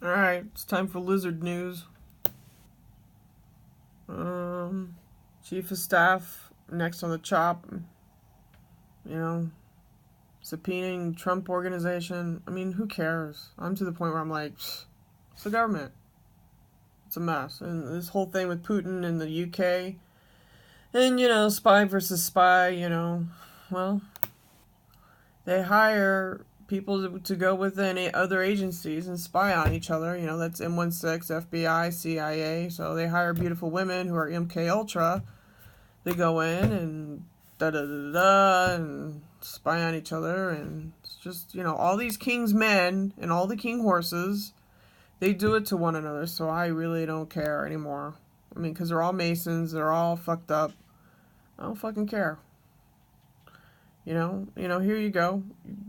Alright, it's time for lizard news. Chief of Staff next on the chop, you know, subpoenaing Trump organization. I mean, who cares? I'm to the point where I'm like, it's the government. It's a mess. And this whole thing with Putin in the UK, and, spy versus spy, well, they hire people to go within other agencies and spy on each other. That's M16, FBI, CIA. So they hire beautiful women who are MK Ultra. They go in and da da da da and spy on each other, and it's just all these king's men and all the king horses. They do it to one another. So I really don't care anymore. I mean, because they're all Masons. They're all fucked up. I don't fucking care. Here you go.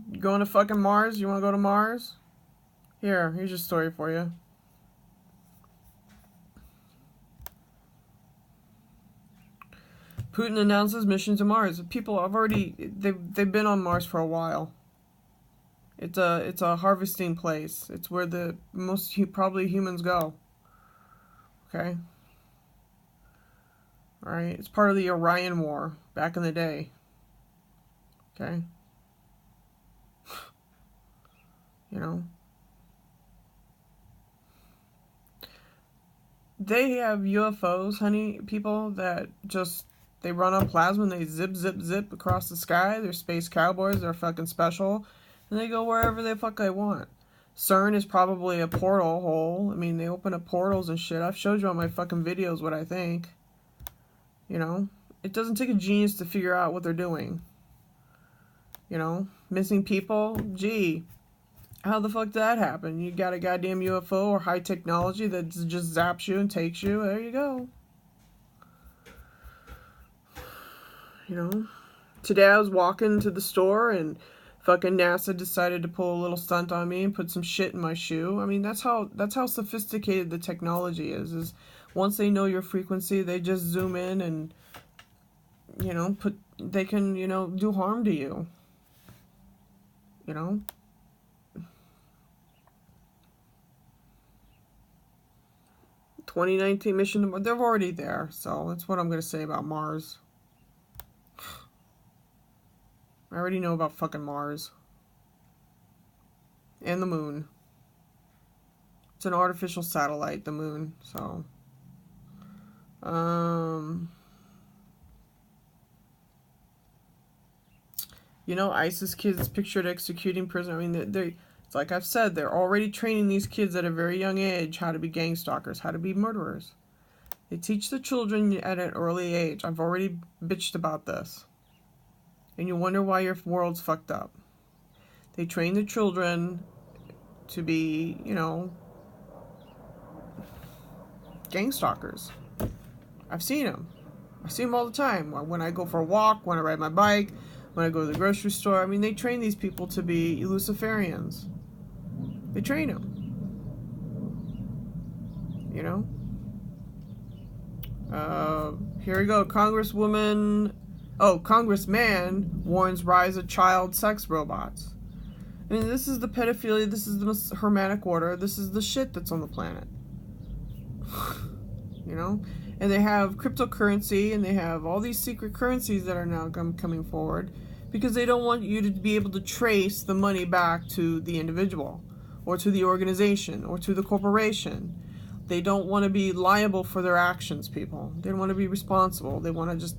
You going to fucking Mars? You want to go to Mars? Here's your story for you. Putin announces mission to Mars. People have they've been on Mars for a while. It's a harvesting place. It's where the most probably humans go. Okay. All right. It's part of the Orion War back in the day. Okay. They have UFOs, honey, people that just, they run on plasma and they zip, zip, zip across the sky. They're space cowboys. They're fucking special. And they go wherever the fuck they want. CERN is probably a portal hole. I mean, they open up portals and shit. I've showed you on my fucking videos what I think. It doesn't take a genius to figure out what they're doing. Missing people? Gee, how the fuck did that happen? You got a goddamn UFO or high technology that just zaps you and takes you. There you go. Today I was walking to the store and fucking NASA decided to pull a little stunt on me and put some shit in my shoe. I mean, that's how sophisticated the technology is once they know your frequency, they just zoom in and they can, do harm to you. 2019 mission to Mars, they're already there, so that's what I'm going to say about Mars. I already know about fucking Mars. And the moon. It's an artificial satellite, the moon, so. ISIS kids pictured executing prisoners. I mean, it's like I've said, they're already training these kids at a very young age how to be gang stalkers, how to be murderers. They teach the children at an early age. I've already bitched about this. And you wonder why your world's fucked up. They train the children to be, gang stalkers. I've seen them. I see them all the time. When I go for a walk, when I ride my bike, when I go to the grocery store. I mean, they train these people to be Luciferians. They train them. Here we go. Congressman warns rise of child sex robots. I mean, this is the pedophilia. This is the hermetic order. This is the shit that's on the planet. And they have cryptocurrency, and they have all these secret currencies that are now coming forward because they don't want you to be able to trace the money back to the individual or to the organization or to the corporation. They don't want to be liable for their actions, people. They don't want to be responsible. They want to just,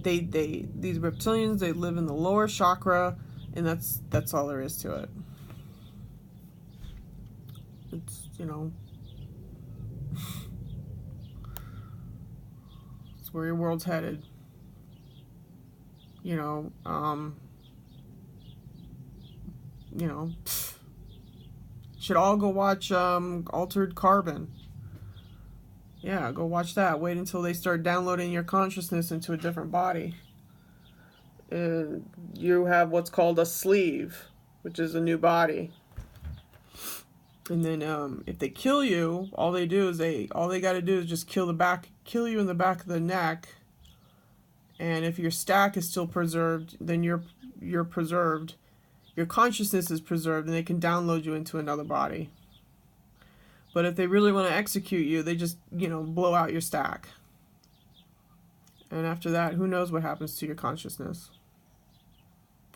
these reptilians, they live in the lower chakra, and that's all there is to it. It's, it's where your world's headed. Should all go watch Altered Carbon. Yeah, go watch that. Wait until they start downloading your consciousness into a different body. And you have what's called a sleeve, which is a new body. And then if they kill you, all they got to do is just kill you in the back of the neck. And if your stack is still preserved, then you're preserved. Your consciousness is preserved, and they can download you into another body. But if they really want to execute you, they just, blow out your stack. And after that, who knows what happens to your consciousness?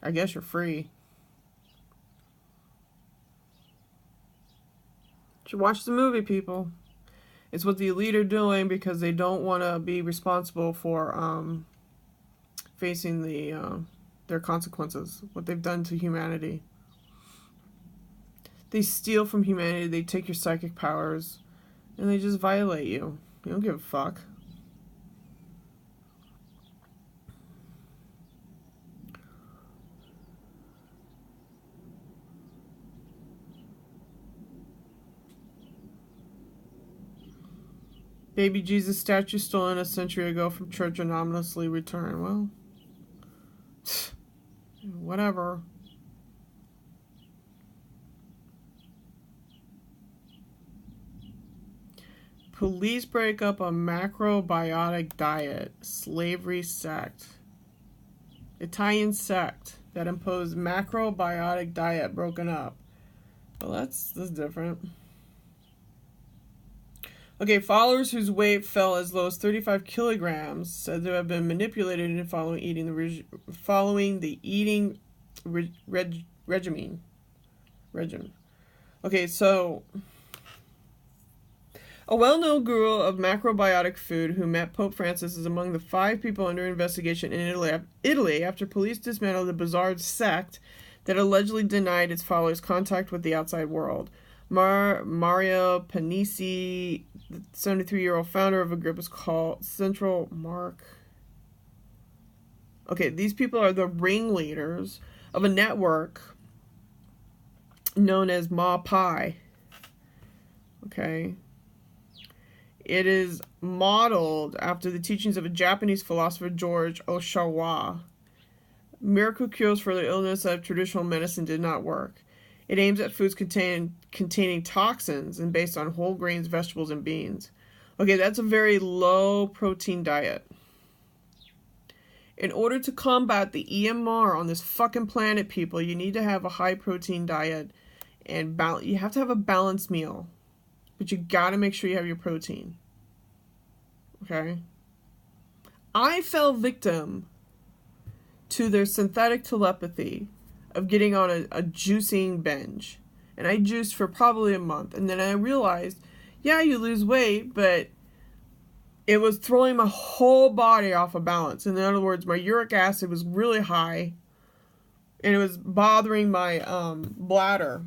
I guess you're free. You should watch the movie, people. It's what the elite are doing because they don't want to be responsible for facing their consequences, what they've done to humanity. They steal from humanity, they take your psychic powers, and they just violate you. They don't give a fuck. Baby Jesus statue stolen a century ago from church anonymously returned. Well, whatever. Police break up a macrobiotic diet. Slavery sect. Italian sect that imposed macrobiotic diet broken up. Well, that's different. Okay, followers whose weight fell as low as 35 kilograms said to have been manipulated into following the eating regimen. Okay, so a well-known guru of macrobiotic food who met Pope Francis is among the 5 people under investigation in Italy after police dismantled a bizarre sect that allegedly denied its followers contact with the outside world. Mario Panisi, the 73-year-old founder of a group, is called Central Mark. Okay, these people are the ringleaders of a network known as Ma Pai. Okay. It is modeled after the teachings of a Japanese philosopher, George Oshawa. Miracle cures for the illness of traditional medicine did not work. It aims at foods containing toxins and based on whole grains, vegetables, and beans. Okay, that's a very low protein diet. In order to combat the EMR on this fucking planet, people, you need to have a high protein diet and you have to have a balanced meal. But you gotta make sure you have your protein. Okay? I fell victim to their synthetic telepathy of getting on a juicing binge. And I juiced for probably a month. And then I realized, yeah, you lose weight, but it was throwing my whole body off of balance. In other words, my uric acid was really high. And it was bothering my bladder.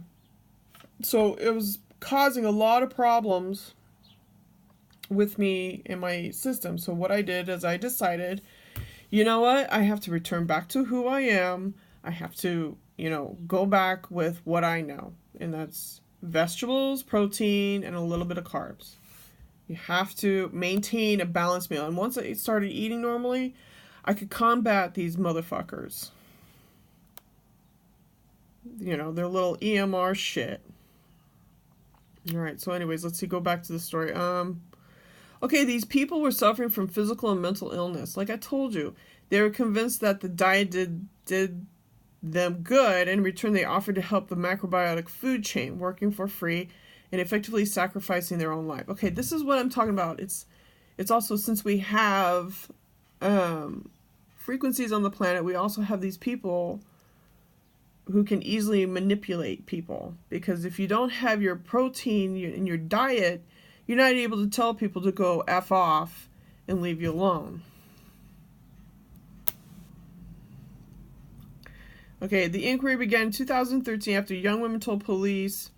So it was causing a lot of problems with me in my system. So what I did is I decided, you know what? I have to return back to who I am. I have to, go back with what I know. And that's vegetables, protein, and a little bit of carbs. You have to maintain a balanced meal. And once I started eating normally, I could combat these motherfuckers. Their little EMR shit. Alright, so anyways, let's go back to the story. Okay, these people were suffering from physical and mental illness. Like I told you, they were convinced that the diet did them good, and in return they offered to help the macrobiotic food chain, working for free and effectively sacrificing their own life. Okay, this is what I'm talking about. It's also, since we have frequencies on the planet, we also have these people who can easily manipulate people. Because if you don't have your protein in your diet, you're not able to tell people to go F off and leave you alone. Okay, the inquiry began in 2013 after young women told police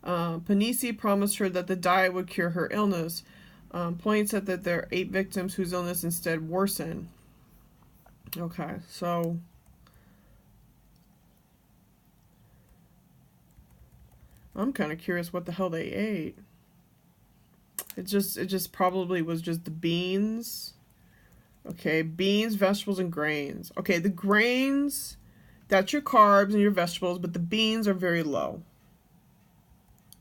Panisi promised her that the diet would cure her illness. Police said that there are 8 victims whose illness instead worsened. Okay, so I'm kind of curious what the hell they ate. It just probably was just the beans. Okay, beans, vegetables, and grains. Okay, the grains, that's your carbs and your vegetables, but the beans are very low.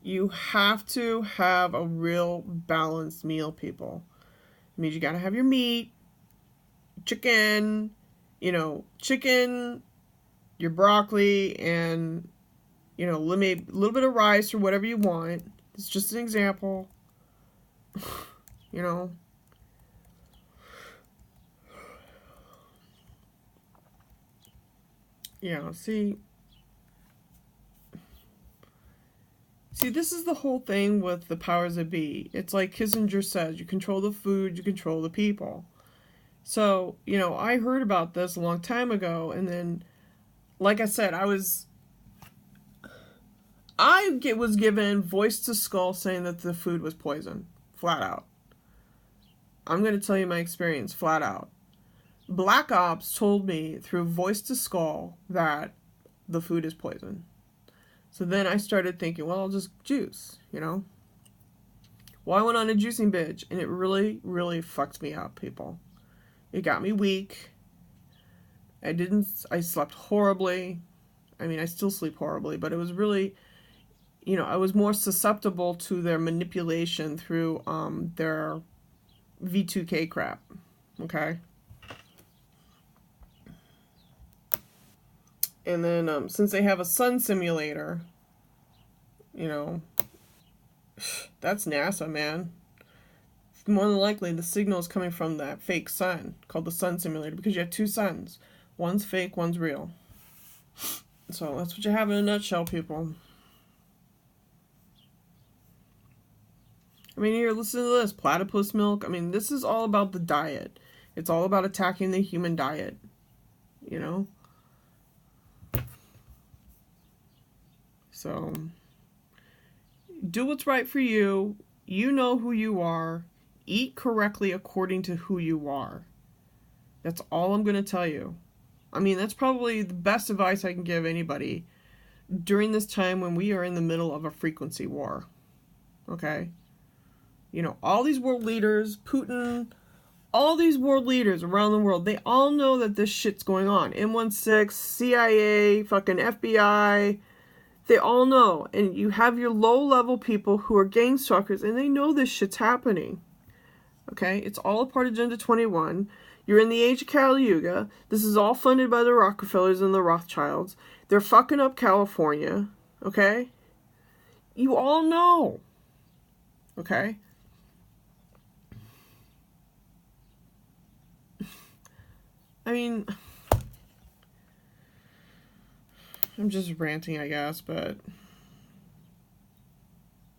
You have to have a real balanced meal, people. It means you gotta have your meat, chicken, your broccoli, and, maybe a little bit of rice or whatever you want. It's just an example. You know. Yeah, see, this is the whole thing with the powers that be. It's like Kissinger says, you control the food, you control the people. So, I heard about this a long time ago, and then, like I said, I was given voice to skull saying that the food was poison. Flat out. I'm going to tell you my experience, flat out. Black Ops told me through voice to skull that the food is poison. So then I started thinking, well, I'll just juice, Well, I went on a juicing binge, and it really, really fucked me up, people. It got me weak. I slept horribly. I mean, I still sleep horribly, but it was really, I was more susceptible to their manipulation through their V2K crap, okay? And then since they have a sun simulator, that's NASA, man. More than likely, the signal is coming from that fake sun called the sun simulator, because you have two suns. One's fake, one's real. So that's what you have in a nutshell, people. I mean, here, listen to this. Platypus milk. I mean, this is all about the diet. It's all about attacking the human diet. So, do what's right for you. You know who you are. Eat correctly according to who you are. That's all I'm going to tell you. I mean, that's probably the best advice I can give anybody during this time when we are in the middle of a frequency war. Okay? All these world leaders, Putin, all these world leaders around the world, they all know that this shit's going on. M16, CIA, fucking FBI, they all know. And you have your low-level people who are gang stalkers, and they know this shit's happening. Okay? It's all a part of Agenda 21. You're in the age of Kali Yuga. This is all funded by the Rockefellers and the Rothschilds. They're fucking up California. Okay? You all know. Okay? I mean, I'm just ranting, I guess, but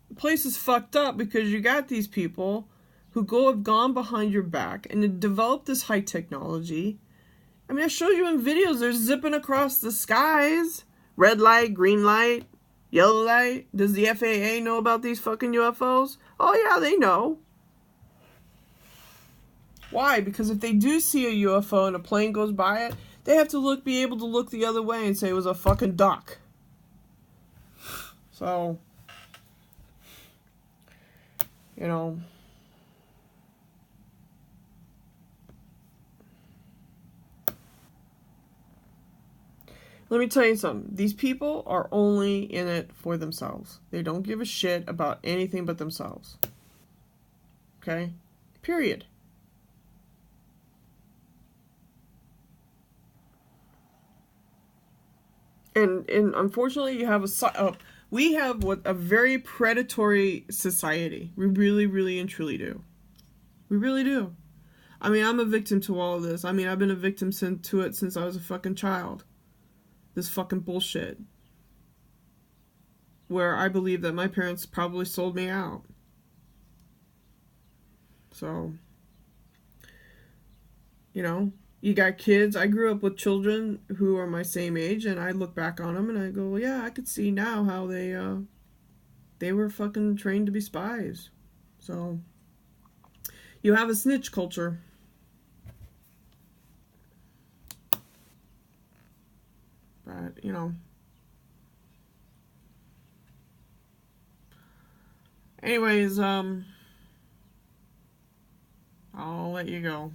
the place is fucked up because you got these people who have gone behind your back and developed this high technology. I mean, I showed you in videos, they're zipping across the skies. Red light, green light, yellow light. Does the FAA know about these fucking UFOs? Oh yeah, they know. Why? Because if they do see a UFO and a plane goes by it, they have to be able to look the other way and say it was a fucking duck. So, let me tell you something. These people are only in it for themselves. They don't give a shit about anything but themselves. Okay? Period. And unfortunately, we have a very predatory society. We really, really and truly do. We really do. I mean, I'm a victim to all of this. I mean, I've been a victim to it since I was a fucking child. This fucking bullshit. Where I believe that my parents probably sold me out. So, you got kids. I grew up with children who are my same age, and I look back on them and I go, well, yeah, I could see now how they were fucking trained to be spies. So, you have a snitch culture. But, anyways, I'll let you go.